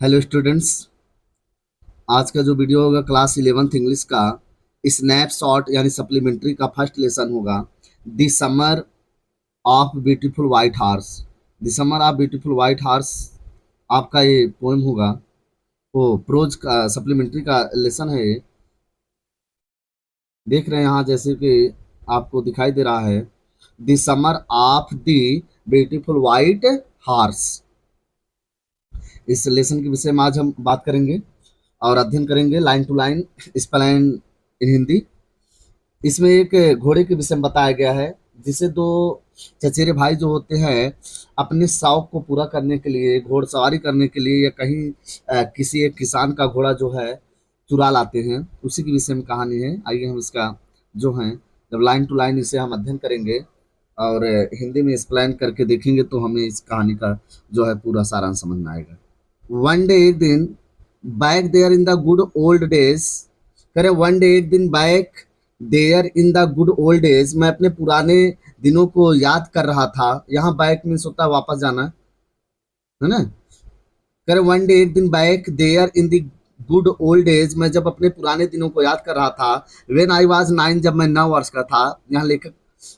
Hello students. आज का जो वीडियो होगा क्लास 11th इंग्लिश का स्नैपशॉट यानी सप्लीमेंट्री का फर्स्ट लेसन होगा। The summer of beautiful white horse. The summer of beautiful white horse आपका ये पोएम होगा। वो प्रोज का सप्लीमेंट्री का लेसन है ये। देख रहे हैं यहाँ जैसे कि आपको दिखाई दे रहा है the summer of the beautiful white horse. इस लेसन के विषय में आज हम बात करेंगे और अध्ययन करेंगे line to line spelling in Hindi. इसमें एक घोड़े के विषय में बताया गया है जिसे दो चचेरे भाई जो होते हैं अपने शौक को पूरा करने के लिए घोड़सवारी करने के लिए या कहीं किसी एक किसान का घोड़ा जो है चुरा लाते हैं, उसी के विषय में कहानी है। आइए हम इसका जो है जब लाइन टू लाइन इसे हम अध्ययन करेंगे और हिंदी में एक्सप्लेन करके देखेंगे तो हमें इस कहानी का जो है पूरा सारांश समझ में आएगा। वन डे एक दिन back there in the good old days. करे वन डे एक दिन back there in the good old days, मैं अपने पुराने दिनों को याद कर रहा था। यहाँ बैक मीन्स होता है वापस जाना, है ना। करे वन डे एक दिन back there in the good old days, मैं जब अपने पुराने दिनों को याद कर रहा था। व्हेन आई वाज 9, जब मैं 9 वर्ष का था। यहाँ लेखक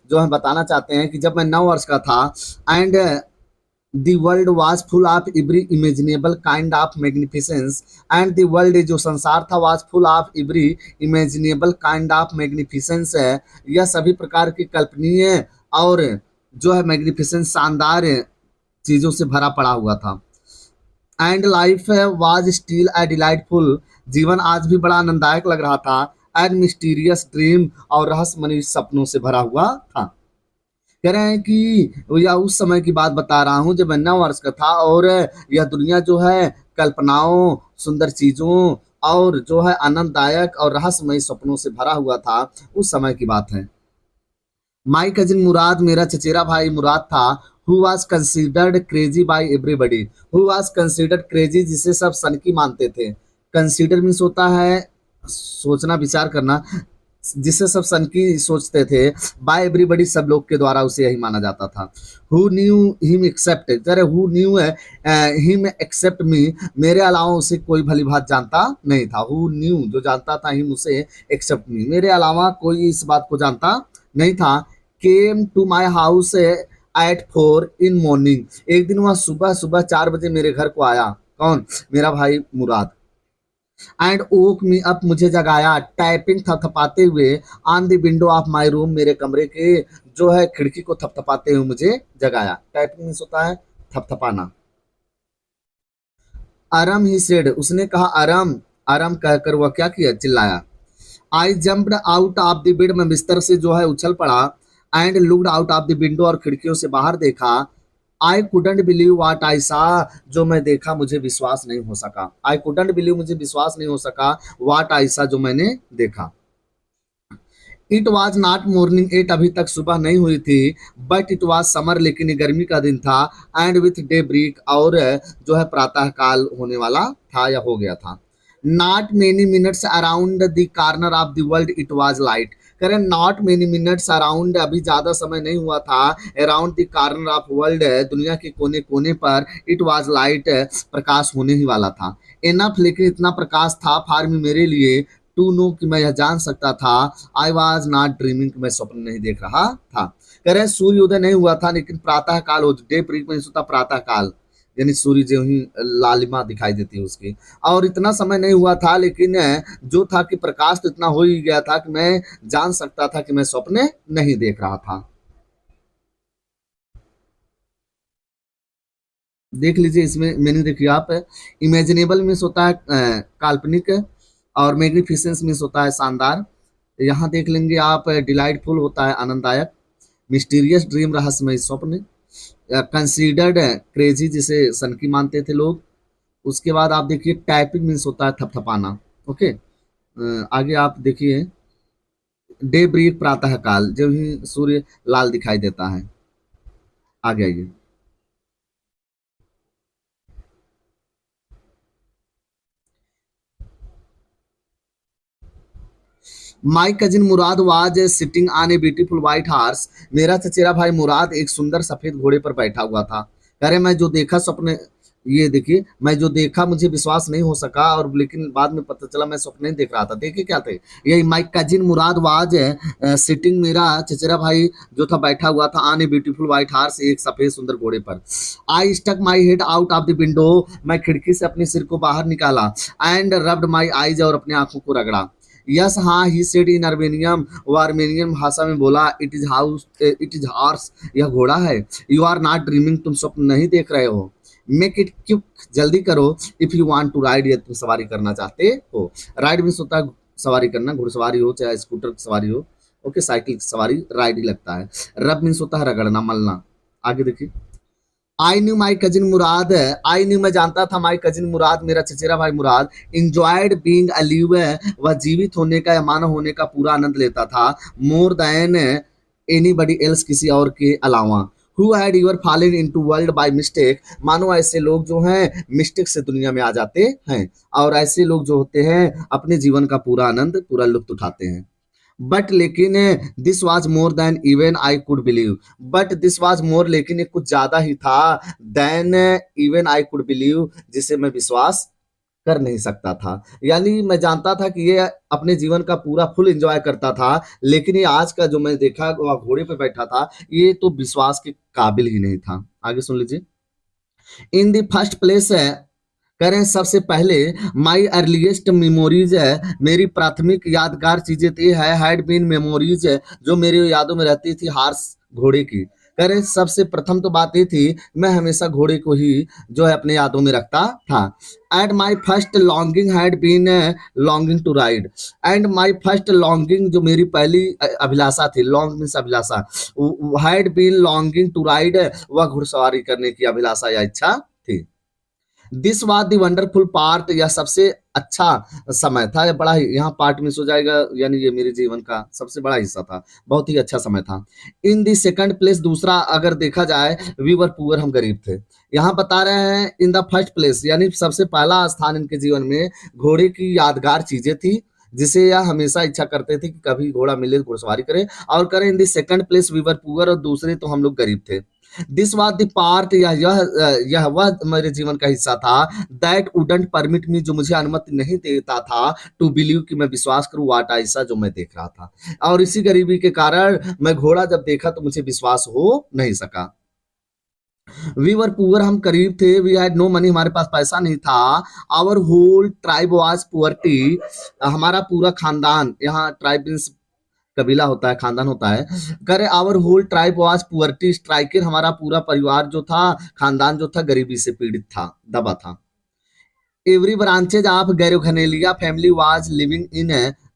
जो है बताना चाहते हैं कि जब मैं 9 वर्ष का था। And the world was full of every imaginable kind of magnificence, and the world जो संसार था was full of every imaginable kind of magnificence है, यह सभी प्रकार की कल्पनीय और जो है मैग्निफिसेंस शानदार चीजों से भरा पड़ा हुआ था। And life was still a delightful, जीवन आज भी बड़ा आनंददायक लग रहा था। एंड मिस्टीरियस ड्रीम, और रहस्यमयी सपनों से भरा हुआ था। कह रहे हैं कि या उस समय की बात बता रहा हूँ जब मैं 9 वर्ष का था और यह दुनिया जो है कल्पनाओं, सुंदर चीजों और जो है आनंददायक और रहस्यमयी सपनों से भरा हुआ था। उस समय की बात है। माई कजिन मुराद, मेरा चचेरा भाई मुराद था। Who was considered crazy by everybody. Who was considered crazy, जिसे सब सनकी मानते थे। कंसिडर मीन्स होता है सोचना, विचार करना, जिसे सब सनकी सोचते थे। बाय एवरीबडी, सब लोग के द्वारा उसे यही माना जाता था। हु न्यू हिम एक्सेप्ट, अरे हु न्यू है हिम एक्सेप्ट मी, मेरे अलावा उसे कोई भली भात जानता नहीं था। हु न्यू, जो जानता था, हिम उसे, एक्सेप्ट मी, मेरे अलावा कोई इस बात को जानता नहीं था। Came to my house at 4 in morning, एक दिन वह सुबह सुबह 4 बजे मेरे घर को आया। कौन? मेरा भाई मुराद। एंड ओक मी अप, मुझे जगाया। टाइपिंग थपथपाते हुए on the window of my room, मेरे कमरे के जो है खिड़की को थपथपाते हुए मुझे जगाया। टाइपिंग मीन्स होता है थपथपाना। अरम ही सेड, उसने कहा अरम। अरम कहकर वह क्या किया? चिल्लाया। आई jumped out of the bed, मैं बिस्तर से जो है उछल पड़ा। And looked out of the window, और खिड़कियों से बाहर देखा। आई कुडंट बिलीव वाट आई सा, जो मैं देखा मुझे विश्वास नहीं हो सका। आई कुडंट बिलीव, मुझे विश्वास नहीं हो सका। वाट आई सा, जो मैंने देखा। इट वॉज नॉट मॉर्निंग 8, अभी तक सुबह नहीं हुई थी। बट इट वॉज समर, लेकिन ये गर्मी का दिन था। एंड विथ डे ब्रेक, और जो है प्रातः काल होने वाला था या हो गया था। Not many minutes around the corner of the world it was light. करें नॉट मेनी मिनट्स अराउंड, अभी ज्यादा समय नहीं हुआ था। Around the corner of world, दुनिया के कोने कोने पर। इट वॉज लाइट, प्रकाश होने ही वाला था। इनफ, लेकिन इतना प्रकाश था फॉर मी, मेरे लिए। टू नो, कि मैं यह जान सकता था। आई वॉज नॉट ड्रीमिंग, मैं स्वप्न नहीं देख रहा था। कह रहे सूर्योदय नहीं हुआ था लेकिन प्रातः काल हो, डे ब्रेक में होता प्रातः काल, यानी सूर्य जो ही लालिमा दिखाई देती है उसकी। और इतना समय नहीं हुआ था लेकिन जो था कि प्रकाश तो इतना हो ही गया था कि मैं जान सकता था कि मैं स्वप्न नहीं देख रहा था। देख लीजिए इसमें मैंने देखिए आप, इमेजिनेबल मीन्स होता है काल्पनिक, और मैग्निफिसेंस मीन्स होता है शानदार। यहाँ देख लेंगे आप, डिलाइटफुल होता है आनंददायक। मिस्टीरियस ड्रीम, रहस्यमय स्वप्न। कंसीडर्ड क्रेजी, जिसे सनकी मानते थे लोग। उसके बाद आप देखिए टाइपिंग मीन्स होता है थपथपाना। ओके, आगे आप देखिए डे ब्रेक, प्रातः काल, जब ही सूर्य लाल दिखाई देता है। आगे आइए। My cousin Mourad was sitting on a beautiful white horse, मेरा चचेरा भाई मुराद एक सुंदर सफेद घोड़े पर बैठा हुआ था। कह रहे मैं जो देखा स्वप्न ये देखिए, मैं जो देखा मुझे विश्वास नहीं हो सका, और लेकिन बाद में पता चला मैं स्वप्न नहीं देख रहा था। देखिए क्या थे, यही my cousin Mourad was sitting, मेरा चचेरा भाई जो था बैठा हुआ था, on a beautiful white horse, एक सफेद सुंदर घोड़े पर। I stuck my head out of the window, मैं खिड़की से अपने सिर को बाहर निकाला, एंड रब्ड माई आईज, और अपने आंखों को रगड़ा। यस हाँ, ही सेड इन अर्मेनियम, वो अर्मेनियन भाषा में बोला, it is house, it is horse, यह घोड़ा है। यू आर नॉट ड्रीमिंग, तुम स्वप्न नहीं देख रहे हो। मेक इट क्विक, जल्दी करो। If you want to ride, यदि तुम सवारी करना चाहते हो। राइड मीन्स होता है सवारी करना, घुड़सवारी हो चाहे स्कूटर की सवारी हो, ओके, साइकिल की सवारी राइड ही लगता है। रब मीन्स होता है रगड़ना, मलना। आगे देखिए, I knew my cousin Murad, I knew मैं जानता था, माई कजिन मुराद मेरा चचेरा भाई मुराद, इंजॉयड बीइंग अलिव, वह जीवित होने का या मानव होने का पूरा आनंद लेता था, मोर देन एनीबडी एल्स, किसी और के अलावा। Who had your fallen into world by mistake, मानो ऐसे लोग जो हैं मिस्टेक से दुनिया में आ जाते हैं, और ऐसे लोग जो होते हैं अपने जीवन का पूरा आनंद, पूरा लुत्फ उठाते हैं। बट लेकिन this was more than even I could believe, but this was more, लेकिन ये कुछ ज्यादा ही था, than even I could believe, जिसे मैं विश्वास कर नहीं सकता था। यानी मैं जानता था कि ये अपने जीवन का पूरा फुल एंजॉय करता था, लेकिन ये आज का जो मैं देखा वह घोड़े पे बैठा था, ये तो विश्वास के काबिल ही नहीं था। आगे सुन लीजिए, इन द फर्स्ट प्लेस है, करें सबसे पहले, माई अर्लीस्ट मेमोरीज है, मेरी प्राथमिक यादगार चीजें थी, है हैड बीन मेमोरीज है, जो मेरी यादों में रहती थी, हार्स, घोड़े की। करें सबसे प्रथम तो बात ये थी, मैं हमेशा घोड़े को ही जो है अपने यादों में रखता था। And my first longing had been longing to ride, and my first longing, जो मेरी पहली अभिलाषा थी, लॉन्ग मीन्स अभिलाषा, had been longing to ride, वह घुड़सवारी करने की अभिलाषा या इच्छा थी। This was the wonderful part, यह सबसे अच्छा समय था, यह बड़ा ही, यहाँ पार्ट मिस हो जाएगा, यानी ये मेरे जीवन का सबसे बड़ा हिस्सा था, बहुत ही अच्छा समय था। इन द सेकंड प्लेस, दूसरा अगर देखा जाए, वी वर पुअर, हम गरीब थे। यहाँ बता रहे हैं इन द फर्स्ट प्लेस, यानी सबसे पहला स्थान इनके जीवन में घोड़े की यादगार चीजें थी, जिसे यह हमेशा इच्छा करते थे कि कभी घोड़ा मिले घुड़सवारी करें और करें। In the second place we were poor, और दूसरे तो हम लोग गरीब थे। दिस वाज द पार्ट, यह वह मेरे जीवन का हिस्सा था, दैट वुडंट परमिट मी, जो मुझे अनुमति नहीं देता था, टू बिलीव, कि मैं विश्वास करूं, व्हाट आई सा, जो मैं देख रहा था। और इसी गरीबी के कारण मैं घोड़ा जब देखा तो मुझे विश्वास हो नहीं सका। वी वर पुअर, हम गरीब थे। वी हैड नो मनी, हमारे पास पैसा नहीं था। Our whole tribe was poverty, हमारा पूरा खानदान, यहाँ ट्राइब मीन्स कबीला होता है, खानदान होता है। करे our whole tribe was poverty striker, हमारा पूरा परिवार जो था, खानदान जो था, गरीबी से पीड़ित था, दबा था। Every branches of Garoghlanian family was living in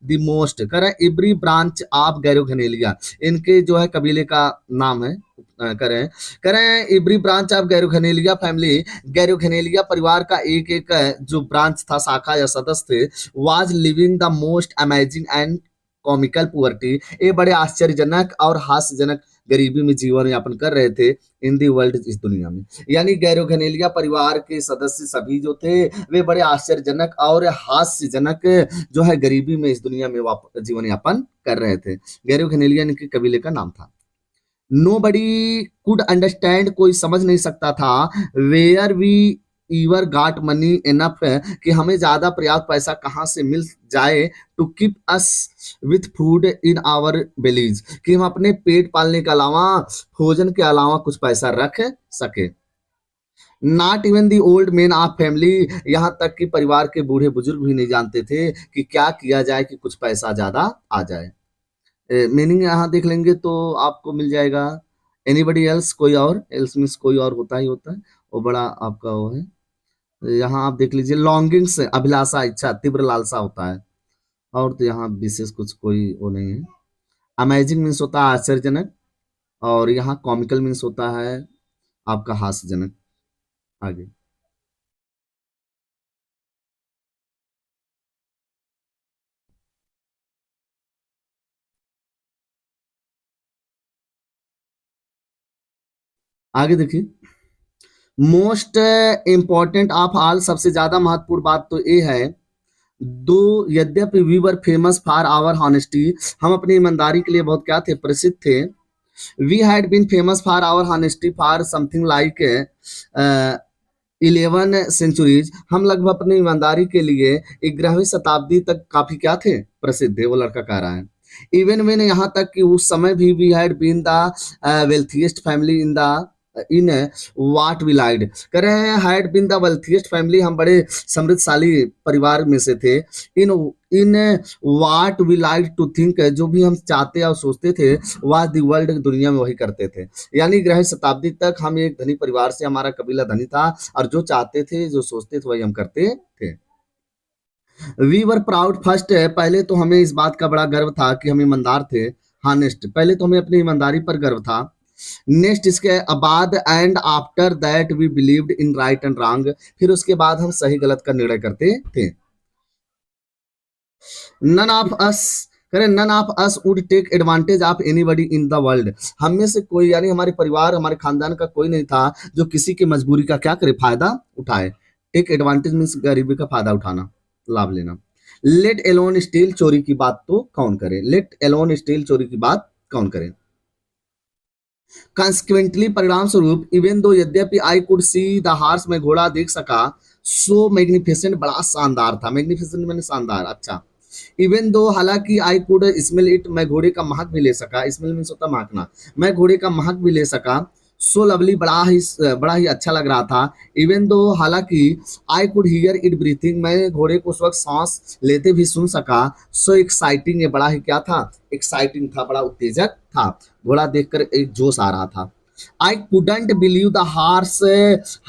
the most, करे एवरी ब्रांच ऑफ गैरोघनेलिया, इनके जो है कबीले का नाम है, करें करें every branch of Garoghlanian family, Garoghlanian परिवार का एक एक जो ब्रांच था, शाखा या सदस्य थे, was living the most amazing and comical poverty, ये बड़े आश्चर्यजनक और हास्यजनक गरीबी में जीवन यापन कर रहे थे, इन दी वर्ल्ड, इस दुनिया में। यानी गैरोघनेलिया परिवार के सदस्य सभी जो थे, वे बड़े आश्चर्यजनक और हास्यजनक जो है गरीबी में इस दुनिया में जीवन यापन कर रहे थे। गैरोघनेलिया इनके कबीले का नाम था। नो बडी कुड अंडरस्टैंड, कोई समझ नहीं सकता था, where we ever got money enough, कि हमें ज्यादा पर्याप्त पैसा कहाँ से मिल जाए, to keep us with food in our bellies, कि हम अपने पेट पालने के अलावा, भोजन के अलावा कुछ पैसा रख सके। Not even the old man of family, यहाँ तक कि परिवार के बूढ़े बुजुर्ग भी नहीं जानते थे कि क्या किया जाए कि कुछ पैसा ज्यादा आ जाए। मीनिंग यहाँ देख लेंगे तो आपको मिल जाएगा, एनीबडी एल्स, कोई और, एल्स मीन्स कोई और होता ही होता है, वो बड़ा आपका वो है। यहाँ आप देख लीजिए, लॉन्गिंग्स, अभिलाषा, इच्छा, तीव्र लालसा होता है, और तो यहाँ विशेष कुछ कोई वो नहीं है। अमेजिंग मीन्स होता है आश्चर्यजनक, और यहाँ कॉमिकल मीन्स होता है आपका हास्यजनक। आगे आगे देखिए, मोस्ट इम्पॉर्टेंट ऑफ ऑल, सबसे ज्यादा महत्वपूर्ण बात तो ये है, दो यद्यपि we were famous for our honesty, हम अपनी ईमानदारी के लिए बहुत क्या थे, प्रसिद्ध थे। We had been famous for our honesty for something like 11 centuries हम लगभग अपनी ईमानदारी के लिए 11वीं शताब्दी तक काफी क्या थे, प्रसिद्ध थे, वो लड़का कह रहा है। इवन मैंने यहाँ तक कि उस समय भी we had been the wealthiest family in what we lied, कह रहे हैं had been the wealthiest family, हम बड़े समृद्धशाली परिवार में से थे। In in what we like to think, जो भी हम चाहते और सोचते थे, वाज द वर्ल्ड, दुनिया में वही करते थे। यानी 11वीं शताब्दी तक हम एक धनी परिवार से, हमारा कबीला धनी था और जो चाहते थे, जो सोचते थे, वही हम करते थे। वी वर प्राउड फर्स्ट, पहले तो हमें इस बात का बड़ा गर्व था कि हम ईमानदार थे। हानेस्ट, पहले तो हमें अपनी ईमानदारी पर गर्व था। नेक्स्ट इसके बाद and after that we believed in right and wrong, फिर उसके बाद हम सही गलत का निर्णय करते थे। नन ऑफ अस, करें none of us would take advantage of anybody in the world, हम में से कोई, यानी हमारे परिवार, हमारे खानदान का कोई नहीं था जो किसी की मजबूरी का क्या करे, फायदा उठाए। टेक एडवांटेज मीन्स गरीबी का फायदा उठाना, लाभ लेना। लेट एलोन स्टील, चोरी की बात तो कौन करे, लेट एलोन स्टील, चोरी की बात कौन करे। कंसिक्वेंटली, परिणाम स्वरूप, इवन दो, यद्यपि I could see the horse, मैं घोड़ा देख सका, सो मैग्निफिसेंट, बड़ा शानदार था, मैग्निफिसेंट मैंने शानदार, अच्छा। इवन दो, हालांकि आई कुड स्मेल इट, मैं घोड़े का महक भी ले सका, स्मेल मीन्स होता महकना, मैं घोड़े का महक भी ले सका। सो लवली, बड़ा ही अच्छा लग रहा था। इवन दो, हालांकि I could hear it breathing, मैं घोड़े को उस वक्त सांस लेते भी सुन सका। सो एक्साइटिंग, ये बड़ा ही क्या था, एक्साइटिंग था, बड़ा उत्तेजक था। घोड़ा देखकर एक जोश आ रहा था। I couldn't believe the horse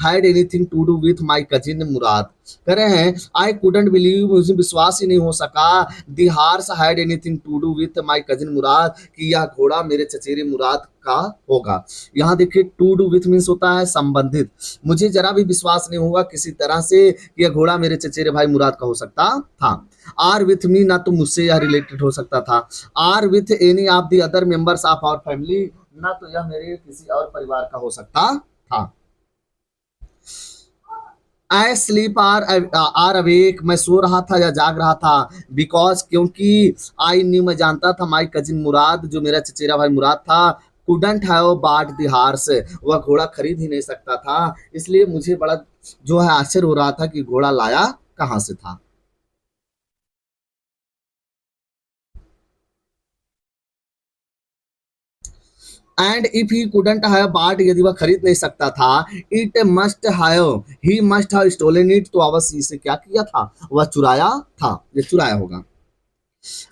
had anything to do with my cousin Mourad, कह रहे हैं आई कुडंट बिलीव, मुझे विश्वास ही नहीं हो सका, the horse had anything to do with my cousin Mourad, कि यह घोड़ा मेरे चचेरे मुराद का होगा। यहाँ देखिए, टू डू विथ मीन्स होता है संबंधित, मुझे जरा भी विश्वास नहीं होगा किसी तरह से कि यह घोड़ा मेरे चचेरे भाई मुराद का हो सकता था। आर विथ मी, ना तो मुझसे यह रिलेटेड हो सकता था। Or with any of the other members of our family, ना तो यह मेरे किसी और परिवार का हो सकता था। आई स्लीप आर अवेक, मैं सो रहा था या जाग रहा था। बिकॉज, क्योंकि आई न्यू, मैं जानता था, माई कजिन मुराद, जो मेरा चचेरा भाई मुराद था, couldn't have bought the horse, वह घोड़ा खरीद ही नहीं सकता था, इसलिए मुझे बड़ा जो है आश्चर्य हो रहा था कि घोड़ा लाया कहां से था। And if he couldn't have bought, यदि वह खरीद नहीं सकता था, it must have, he must have stolen it, तो अवश्य इसे क्या किया था, वह चुराया था, ये चुराया होगा।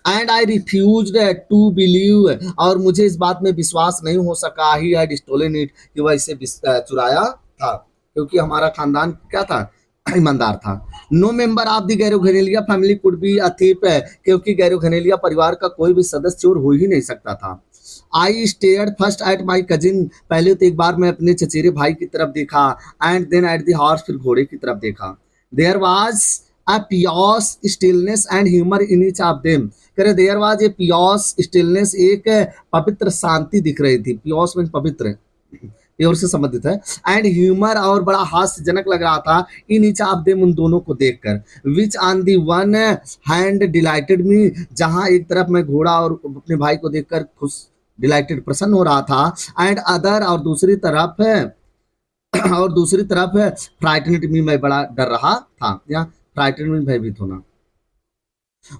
And I refuse to believe, और मुझे इस बात में विश्वास नहीं हो सका, ही हैड स्टोलन इट, कि वह इसे चुराया था, क्योंकि हमारा खानदान क्या था, ईमानदार था। No member of the Garoghlanian family could be a thief, क्योंकि गैरो घनेलिया परिवार का कोई भी सदस्य चोर हो ही नहीं सकता था। I stared first at my cousin, पहले तो एक बार मैं अपने चचेरे भाई की तरफ देखा, and then at the horse, फिर घोड़े की तरफ देखा। There was a pious stillness and humor in each of them, करे there was a pious stillness, एक पवित्र शांति दिख रही थी, पियोस मीन पवित्र, प्योर से संबंधित है, एंड ह्यूमर, और बड़ा हास्यजनक लग रहा था, इन ईच ऑफ देम, उन दोनों को देखकर। Which on the one hand delighted me, जहां एक तरफ मैं घोड़ा और अपने भाई को देखकर खुश, डिलाइटेड, प्रसन्न हो रहा था, एंड अदर, और दूसरी तरफ फ्राइटनेड मी, मैं बड़ा डर रहा था, या फ्राइटनेड में भयभीत होना।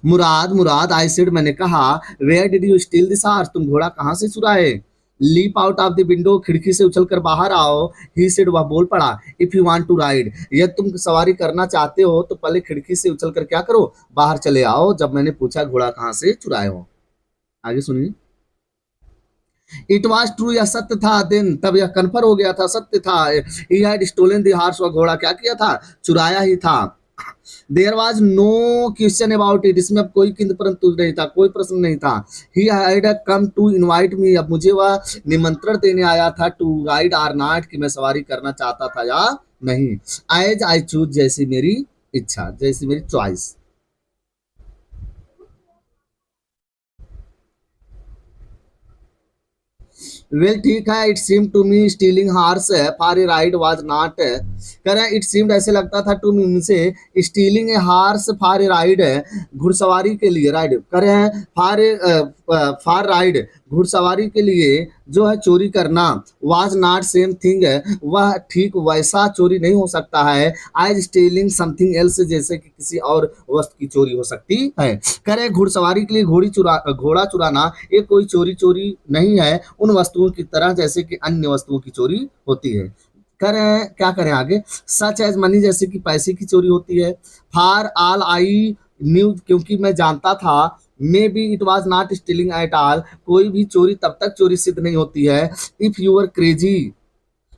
मुराद, मुराद, आई सेड, मैंने कहा, where did you steal this horse, तुम घोड़ा कहां से चुराए। Leap out of the window, खिड़की से उछलकर बाहर आओ। ही सेड, वह बोल पड़ा, if you want to ride, यदि तुम सवारी करना चाहते हो तो पहले खिड़की से उछलकर क्या करो, बाहर चले आओ। जब मैंने पूछा घोड़ा कहां से चुराए हो, आगे सुनिए। इट वॉज ट्रू, यह सत्य था। देन, तब यह कन्फर्म हो गया था, सत्य था। He had stolen the horse, वह घोड़ा क्या किया था, चुराया ही था। There was no question about it, इसमें अब कोई किंतु परंतु नहीं था, कोई प्रश्न नहीं था। He had come to invite me, अब मुझे वह निमंत्रण देने आया था, टू राइड आर नॉट, कि मैं सवारी करना चाहता था या नहीं। एज आई चूज, जैसी मेरी इच्छा, जैसी मेरी चॉइस। वेल, ठीक है। It seem to me stealing horse for a ride was not, कह रहे हैं इट सीम्ड, ऐसे लगता था, टू मी, मुझसे, stealing a horse for a ride, घुड़सवारी के लिए, राइड कर रहे हैं, फॉर फार राइड घुड़सवारी के लिए जो है चोरी करना वाज नॉट सेम थिंग है, वह ठीक वैसा चोरी नहीं हो सकता है एज स्टीलिंग समथिंग एल्स, जैसे कि किसी और वस्तु की चोरी हो सकती है। करे घुड़सवारी के लिए घोड़ा चुराना ये कोई चोरी नहीं है उन वस्तुओं की तरह जैसे कि अन्य वस्तुओं की चोरी होती है। करें क्या करें आगे, सच एज मनी जैसे कि पैसे की चोरी होती है। फार ऑल आई न्यू क्योंकि मैं जानता था, may be it was not stealing at all कोई भी चोरी तब तक चोरी सिद्ध नहीं होती है। इफ यू आर क्रेजी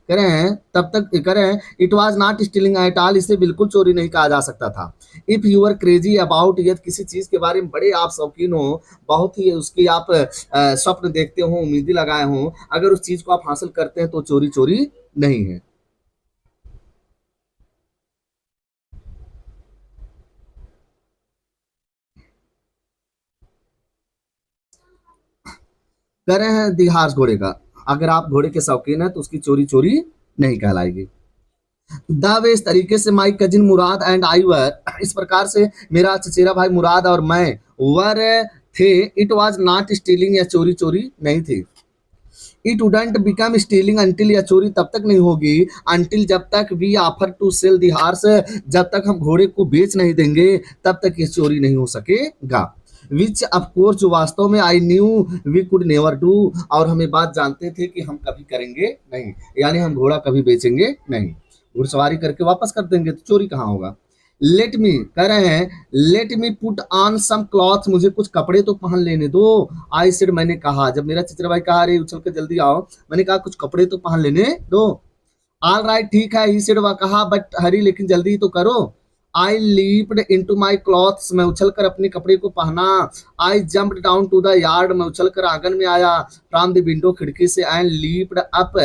करें तब तक करें it was not stealing at all इसे बिल्कुल चोरी नहीं कहा जा सकता था। If you are crazy about यदि किसी चीज के बारे में बड़े आप शौकीन हो, बहुत ही उसकी आप स्वप्न देखते हो, उम्मीदें लगाए हो, अगर उस चीज को आप हासिल करते हैं तो चोरी चोरी नहीं है। कह रहे हैं दिहास घोड़े का, अगर आप घोड़े के शौकीन हैं तो उसकी चोरी चोरी नहीं कहलाएगी। द वे इस तरीके से माई कजिन मुराद एंड आई वर इस प्रकार से मेरा चचेरा भाई मुराद और मैं वर थे, इट वॉज नॉट स्टीलिंग या चोरी चोरी नहीं थी। It wouldn't become stealing until या चोरी तब तक नहीं होगी अंटिल जब तक we offer to sell the horse जब तक हम घोड़े को बेच नहीं देंगे तब तक ये चोरी नहीं हो सकेगा। विच ऑफ कोर्स जो वास्तव में I knew we could never do और हम ये बात जानते थे कि हम कभी करेंगे नहीं, यानी हम घोड़ा कभी बेचेंगे नहीं, घुड़सवारी करके वापस कर देंगे तो चोरी कहाँ होगा। लेट मी कह रहे हैं let me put on some cloth मुझे कुछ कपड़े तो पहन लेने दो। आई सेड मैंने कहा, जब मेरा चित्र भाई कहा रे उछल के जल्दी आओ, मैंने कहा कुछ कपड़े तो पहन लेने दो। ऑल राइट ठीक है, ही सेड वह कहा, बट हरी लेकिन जल्दी तो करो। I leaped into my clothes मैं उछल कर अपने कपड़े को पहना। I jumped down to the yard मैं उछल कर आंगन में आया। फ्रॉम द विंडो खिड़की से and leaped up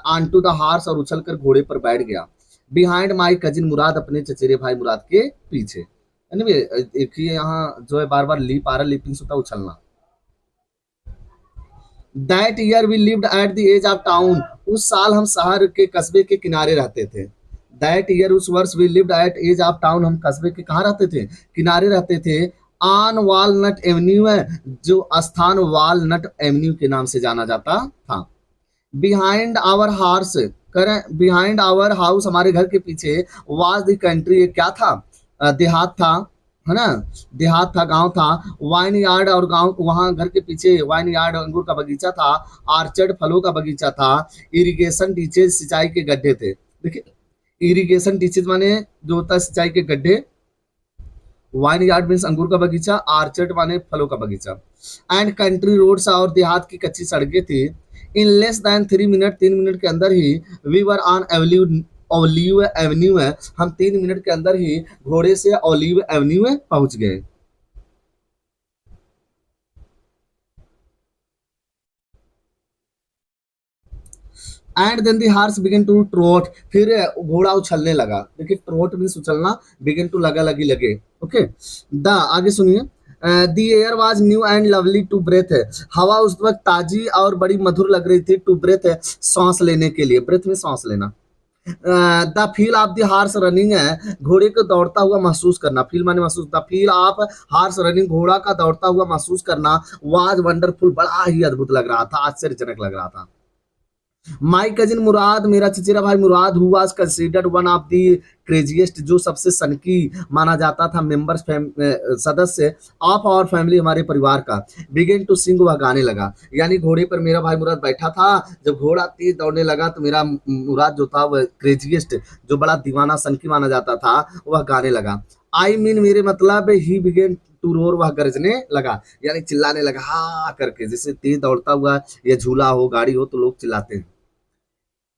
on to the horse और उछल कर घोड़े पर बैठ गया। बिहाइंड माई कजिन मुराद अपने चचेरे भाई मुराद के पीछे। anyway, एक ही यहाँ जो है बार बार लीप आ रहा, लीपिंग होता उछलना। That year we lived at the edge of town उस साल हम शहर के कस्बे के किनारे रहते थे। दैट ईयर उस वर्ष we lived at edge of town हम कस्बे के कहाँ रहते थे, किनारे रहते थे। ऑन वालनट एवेन्यू है जो स्थान वालनट एवेन्यू के नाम से जाना जाता था। बिहाइंड आवर हार्स करें बिहाइंड आवर हाउस हमारे घर के पीछे वाज द कंट्री क्या था, देहात था, है ना, देहात था, गांव था। वाइन यार्ड और गांव वहां घर के पीछे वाइन यार्ड अंगूर का बगीचा था। आर्चर्ड फलों का बगीचा था। इरिगेशन डीचेज सिंचाई के गड्ढे थे। देखिए इरिगेशन डीचेज माने जो होता है सिंचाई के गड्ढे, वाइन यार्ड मीन्स अंगूर का बगीचा, आर्चर्ड माने फलों का बगीचा। एंड कंट्री रोड्स और देहात की कच्ची सड़कें थी। In less than 3 minute 3 minute के अंदर ही we were on Olive Avenue है हम 3 मिनट के अंदर ही घोड़े से ओलिव एवेन्यू पहुंच गए। And then the horse begin to trot फिर घोड़ा उछलने लगा। देखिए ट्रोट मीन्स उछलना, बिगिन टू लगा लगी लगे। ओके द आगे सुनिए। The air was new and lovely to breathe हवा उस वक्त ताजी और बड़ी मधुर लग रही थी। टू ब्रेथ सांस लेने के लिए, ब्रेथ में सांस लेना। The feel of the horse running है घोड़े को दौड़ता हुआ महसूस करना। फील माने महसूस, the feel of horse running घोड़ा का दौड़ता हुआ महसूस करना। वाज वंडरफुल बड़ा ही अद्भुत लग रहा था, आश्चर्यजनक लग रहा था। माई कजिन मुराद मेरा चचेरा भाई Mourad who was considered one of the craziest जो सबसे सनकी माना जाता था मेंबर्स सदस्य ऑफ आवर फैमिली हमारे परिवार का। बिगेन टू सिंग वह गाने लगा, यानी घोड़े पर मेरा भाई मुराद बैठा था। जब घोड़ा तेज दौड़ने लगा तो मेरा मुराद जो था वह क्रेजीएस्ट जो बड़ा दीवाना सनकी माना जाता था वह गाने लगा। आई मीन मेरे मतलब ही बिगेन टू रोर वह गरजने लगा, यानी चिल्लाने लगा हा करके, जैसे तेज दौड़ता हुआ या झूला हो गाड़ी हो तो लोग चिल्लाते हैं।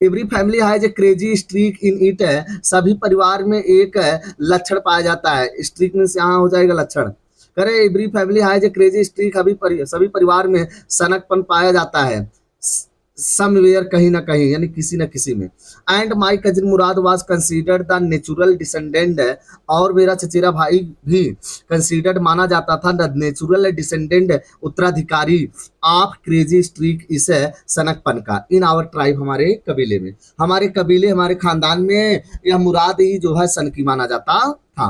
Every family has a crazy streak in it है सभी परिवार में एक लक्षण पाया जाता है। स्ट्रीक मीन्स यहाँ हो जाएगा लक्षण। करे every family has a crazy streak सभी परिवार में सनकपन पाया जाता है। समवेयर कहीं ना कहीं यानी किसी न किसी में। And my cousin Mourad was considered the natural descendant और मेरा चचेरा भाई भी कंसीडर्ड माना जाता था द नेचुरल डिसेंडेंट उत्तराधिकारी ऑफ क्रेजी स्ट्रीक इस सनकपन का। इन आवर ट्राइब हमारे कबीले में, हमारे कबीले हमारे खानदान में यह मुराद ही जो है सनकी माना जाता था।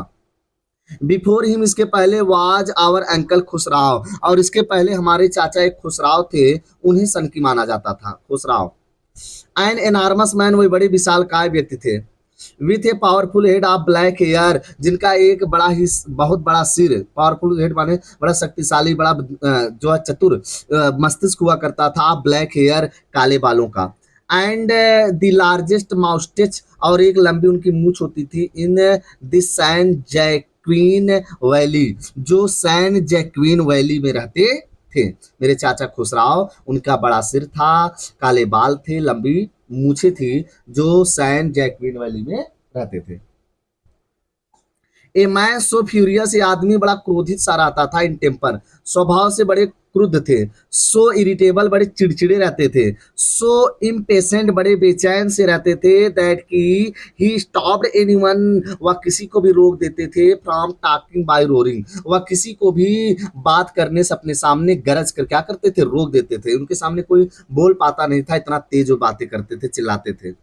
बिफोर हिम, इसके पहले, वाज आवर अंकल खुसराव, और इसके पहले हमारे चाचा एक खुसराव थे, उन्हें सन की माना जाता था, खुसराव। एन एनार्मस मैन, वही बड़े विशालकाय व्यक्ति थे, with a powerful head of black hair, जिनका एक बड़ा ही बहुत बड़ा सिर, पावरफुल हेड माने बड़ा शक्तिशाली, बड़ा जो है चतुर मस्तिष्क हुआ करता था, ब्लैक हेयर, काले बालों का। एंड द लार्जेस्ट माउस्टेच, और एक लंबी उनकी मूछ होती थी, इन द सैन जैक्वीन वैली, जो सैन जैक्वीन वैली में रहते थे। मेरे चाचा खुसराव, उनका बड़ा सिर था, काले बाल थे, लंबी मूछे थी, जो सैन जैक्वीन वैली में रहते थे। ए मैन सो फ्यूरियस, ये आदमी बड़ा क्रोधित सा रहता था, इन टेम्पर, स्वभाव से बड़े क्रुद्ध थे, सो इरिटेबल, बड़े चिड़चिड़े रहते थे, सो इम्पेशेंट, बड़े बेचैन से रहते थे, दैट की ही स्टॉप्ड एनीवन, वह किसी को भी रोक देते थे, फ्रॉम टॉकिंग बाय रोरिंग, वह किसी को भी बात करने से अपने सामने गरज कर क्या करते थे, रोक देते थे, उनके सामने कोई बोल पाता नहीं था, इतना तेज वो बातें करते थे, चिल्लाते थे।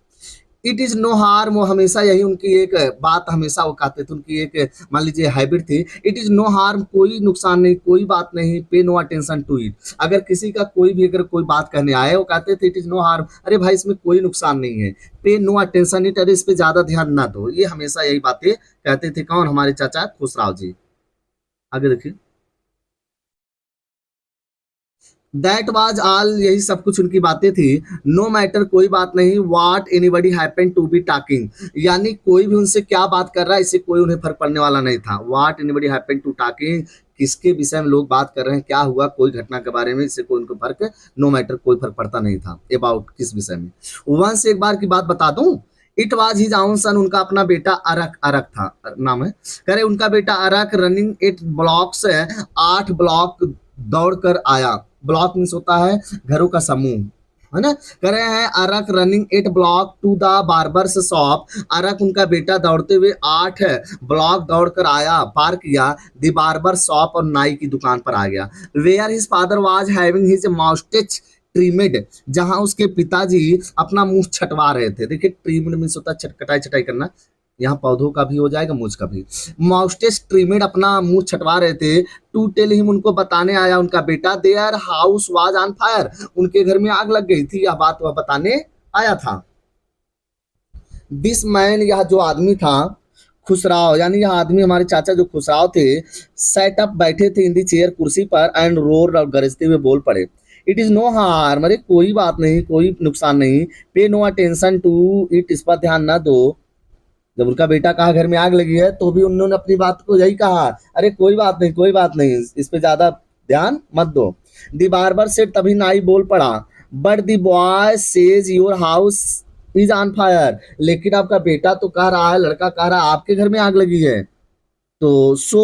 इट इज नो हार्म, वो हमेशा यही उनकी एक बात, हमेशा वो कहते थे, उनकी एक मान लीजिए हैबिट थी, इट इज नो हार्म, कोई नुकसान नहीं, कोई बात नहीं, पे नो अटेंशन टू इट, अगर किसी का कोई भी अगर कोई बात कहने आए, वो कहते थे इट इज नो हार्म, अरे भाई इसमें कोई नुकसान नहीं है, पे नो अटेंशन इट, अरे इस पे ज्यादा ध्यान ना दो, ये हमेशा यही बातें कहते थे। कौन? हमारे चाचा खुसराव जी। आगे देखिए। दैट वाज ऑल, यही सब कुछ उनकी बातें थी। नो मैटर, कोई बात नहीं, what anybody happen to be talking, यानी कोई भी उनसे क्या बात कर रहा है, इससे कोई उन्हें फर्क पड़ने वाला नहीं था। वाट एनीबडी हैपन टू टॉकिंग, किसके विषय में लोग बात कर रहे हैं, क्या हुआ, कोई घटना के बारे में, इससे कोई उनको फर्क, नो मैटर, कोई फर्क पड़ता नहीं था, अबाउट किस विषय में। वंस, एक बार की बात बता दूं, it was his own son, उनका अपना बेटा अरक, अरक था नाम है, करे उनका बेटा अरक, रनिंग 8 ब्लॉक्स, 8 ब्लॉक दौड़ कर आया। ब्लॉक मीन्स होता है घरों का समूह, है ना। कह रहे हैं Arak running 8 block to the barber's shop, Arak उनका बेटा दौड़ते हुए 8 ब्लॉक दौड़ कर आया, पार किया द बार्बर शॉप, और नाई की दुकान पर आ गया। Where his father was having his moustache trimmed, जहां उसके पिताजी अपना मुंह छटवा रहे थे। देखिए ट्रिमेड मीन्स होता है कटाई छटाई करना, यहाँ पौधों का भी हो जाएगा, मूछ का भी। माउस्टेस ट्रिमेड, अपना मुंह छटवा रहे थे। टू टेल हिम, उनको बताने आया उनका बेटा, their house was on fire, उनके घर में आग लग गई थी, यह बात वह बताने आया था। दिस मैन, यह जो आदमी था खुसराव, यानी यह आदमी हमारे चाचा जो खुसराव थे, सेट अप, बैठे थे इन दी चेयर, कुर्सी पर, एंड रोर, और गरजते हुए बोल पड़े, इट इज नो हार्म, अरे कोई बात नहीं, कोई नुकसान नहीं, पे नो अटेंशन टू इट, इस पर ध्यान न दो। जब उनका बेटा कहा घर में आग लगी है, तो भी उन्होंने अपनी बात को यही कहा, अरे कोई बात नहीं, कोई बात नहीं, इस पे ज्यादा ध्यान मत दो। दी बार्बर से, तभी नाई बोल पड़ा, but the boy says your house is on fire, लेकिन आपका बेटा तो कह रहा है, लड़का कह रहा है आपके घर में आग लगी है, तो सो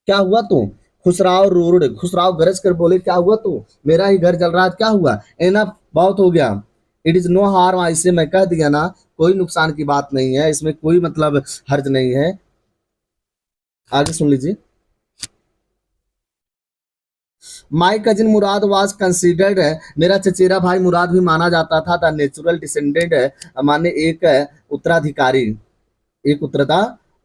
क्या हुआ तो? खुसराव रोड, खुसराव गरज कर बोले, क्या हुआ तो? मेरा ही घर जल रहा है, क्या हुआ? एनफ, बहुत हो गया। इट इज नो हार्म, इससे मैं कह दिया ना, कोई नुकसान की बात नहीं है, इसमें कोई मतलब हर्ज नहीं है। आगे सुन लीजिए। माई कजिन मुराद वाज कंसिडर्ड, मेरा चचेरा भाई मुराद भी माना जाता था, द नेचुरल डिसेंडेंट, माने एक उत्तराधिकारी, एक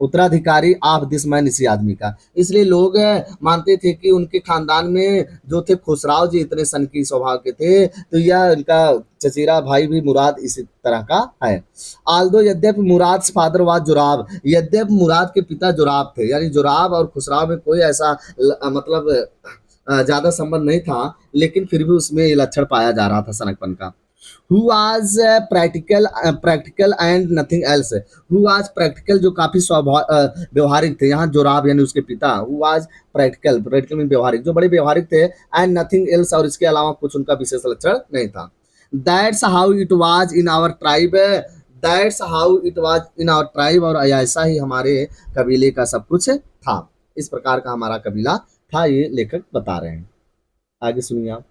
उत्तराधिकारी ऑफ दिस मैन, इसी आदमी का। इसलिए लोग मानते थे कि उनके खानदान में जो थे खुसराव जी इतने सनकी स्वभाव के थे, तो यह इनका चचेरा भाई भी मुराद इसी तरह का है। आल्दो, यद्यपि मुराद फादर वाज जुराब, यद्यपि मुराद के पिता जुराब थे, यानी जुराब और खुसराव में कोई ऐसा मतलब ज्यादा संबंध नहीं था, लेकिन फिर भी उसमें ये लक्षण पाया जा रहा था सनकपन का। Who was practical and nothing else, who was practical, जो काफी व्यवहारिक थे, यहाँ जोराब यानी उसके पिता, हु वाज प्रैक्टिकल, प्रैक्टिकल में व्यवहारिक, जो बड़े व्यवहारिक थे, एंड नथिंग एल्स, और इसके अलावा कुछ उनका विशेष लक्षण नहीं था। That's how it was in our tribe, that's how it was in our tribe, और ऐसा ही हमारे कबीले का सब कुछ था, इस प्रकार का हमारा कबीला था, ये लेखक बता रहे हैं। आगे सुनिए आप।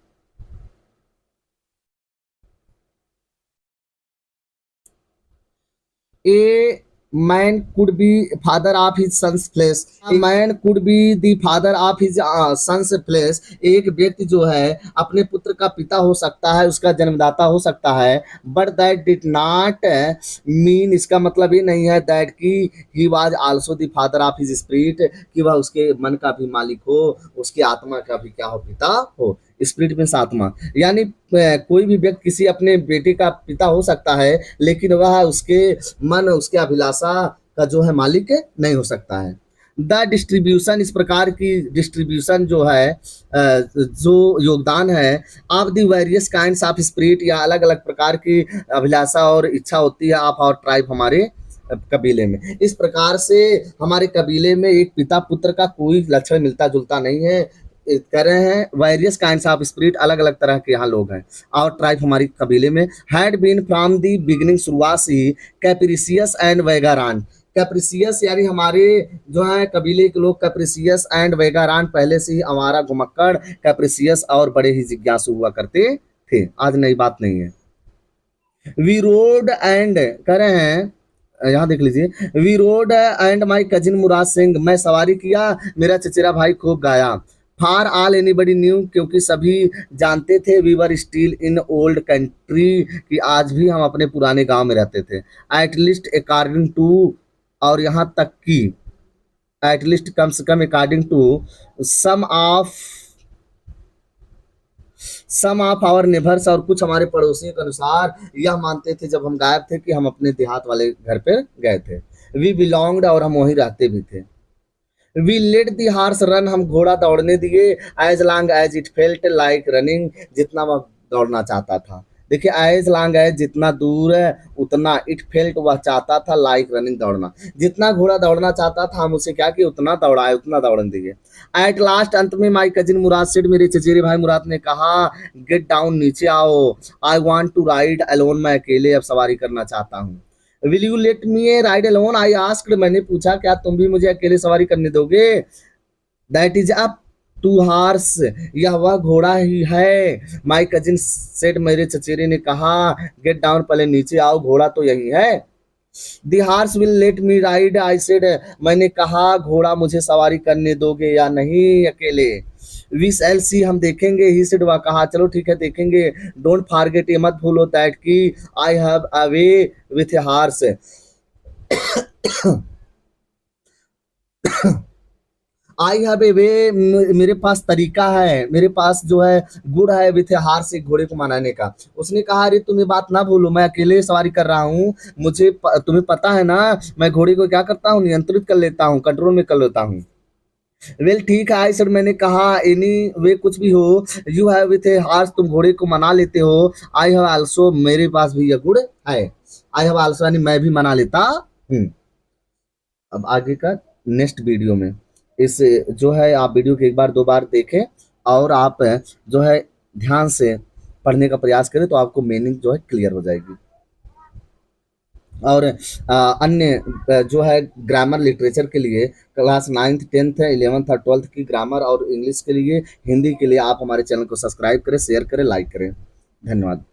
ए Man could be father of his son's place. Man could be the father of his son's place. एक व्यक्ति जो है अपने पुत्र का पिता हो सकता है, उसका जन्मदाता हो सकता है, but that did not mean, इसका मतलब ये नहीं है दैट कि he was also the father of his spirit, कि वह उसके मन का भी मालिक हो, उसकी आत्मा का भी क्या हो, पिता हो। स्पिरिट मीन्स आत्मा, यानी कोई भी व्यक्ति किसी अपने बेटे का पिता हो सकता है, लेकिन वह उसके मन, उसके अभिलाषा का जो है मालिक नहीं हो सकता है। द डिस्ट्रीब्यूशन, इस प्रकार की डिस्ट्रीब्यूशन जो है जो योगदान है of the various kinds of spirit, या अलग अलग प्रकार की अभिलाषा और इच्छा होती है ऑफ आवर ट्राइब, हमारे कबीले में। इस प्रकार से हमारे कबीले में एक पिता पुत्र का कोई लक्षण मिलता जुलता नहीं है। कह रहे हैं वेरियस काइंड्स ऑफ स्पिरिट, अलग अलग तरह के यहाँ लोग हैं। और ट्राइब हमारी कबीले में had been from the beginning, शुरुआत से ही कैप्रिसियस एंड वेगारान। कैप्रिसियस यानी हमारे जो है कबीले के लोग कैप्रिसियस एंड वेगारान, पहले से ही हमारा घुमक्कड़, कैप्रिसियस और बड़े ही जिज्ञासु हुआ करते थे। आज नई बात नहीं है। वी रोड एंड, कह रहे हैं यहाँ देख लीजिए, we rode and my cousin Mourad sing, मैं सवारी किया, मेरा चचेरा भाई खूब गाया। फार ऑल एनीबडी न्यू, क्योंकि सभी जानते थे, we were still in old country, कि आज भी हम अपने पुराने गांव में रहते थे। एट लीस्ट अकॉर्डिंग टू, और यहाँ तक कि एट लीस्ट कम से कम according to some of our neighbours, और कुछ हमारे पड़ोसियों के अनुसार यह मानते थे जब हम गायब थे कि हम अपने देहात वाले घर पर गए थे। वी बिलोंग्ड, और हम वहीं रहते भी थे। We let the horse run, हम घोड़ा दौड़ने दिए, as long as it felt like running, जितना वह दौड़ना चाहता था। देखिए एज लॉन्ग एज, जितना दूर है उतना, इट फेल्ट वह चाहता था, लाइक रनिंग दौड़ना, जितना घोड़ा दौड़ना चाहता था हम उसे क्या कि उतना दौड़ाए, उतना दौड़ने दिए। एट लास्ट, अंत में माई कजिन मुराद सेड, मेरे चचेरे भाई मुराद ने कहा, गेट डाउन, नीचे आओ, I want to ride alone, मैं अकेले अब सवारी करना चाहता हूँ। Will you let me ride alone, I asked, मैंने पूछा क्या तुम भी मुझे अकेले सवारी करने दोगे। That is up to horse, यह वह घोड़ा ही है। माई कजिन सेड, मेरे चचेरे ने कहा, गेट डाउन, पहले नीचे आओ, घोड़ा तो यही है। The horse will let me ride, I said, मैंने कहा घोड़ा मुझे सवारी करने दोगे या नहीं अकेले। वी शैल सी, हम देखेंगे। ही सेड, वह कहा, चलो ठीक है देखेंगे। डोंट फॉरगेट, ये मत भूलो, दैट की I have a way with a horse, I have a way, मेरे पास तरीका है, मेरे पास जो है गुड़ है, विथ हार से घोड़े को मनाने का। उसने कहा, अरे तुम ये बात ना भूलो, मैं अकेले सवारी कर रहा हूँ, तुम्हें पता है ना, मैं घोड़े को क्या करता हूँ, नियंत्रित कर लेता हूँ, कंट्रोल में कर लेता हूँ। वेल ठीक है, आई सर, मैंने कहा, एनी वे, कुछ भी हो, you have with a horse, तुम घोड़े को मना लेते हो। आई हैव आल्सो, मेरे पास भी यह गुड़ है। आई हैव आल्सो यानी मैं भी मना लेता हूँ। अब आगे का नेक्स्ट वीडियो में इस जो है आप वीडियो को एक बार दो बार देखें, और आप जो है ध्यान से पढ़ने का प्रयास करें, तो आपको मीनिंग जो है क्लियर हो जाएगी। और अन्य जो है ग्रामर लिटरेचर के लिए क्लास 9th 10th 11th और 12th की ग्रामर, और इंग्लिश के लिए, हिंदी के लिए आप हमारे चैनल को सब्सक्राइब करें, शेयर करें, लाइक करें। धन्यवाद।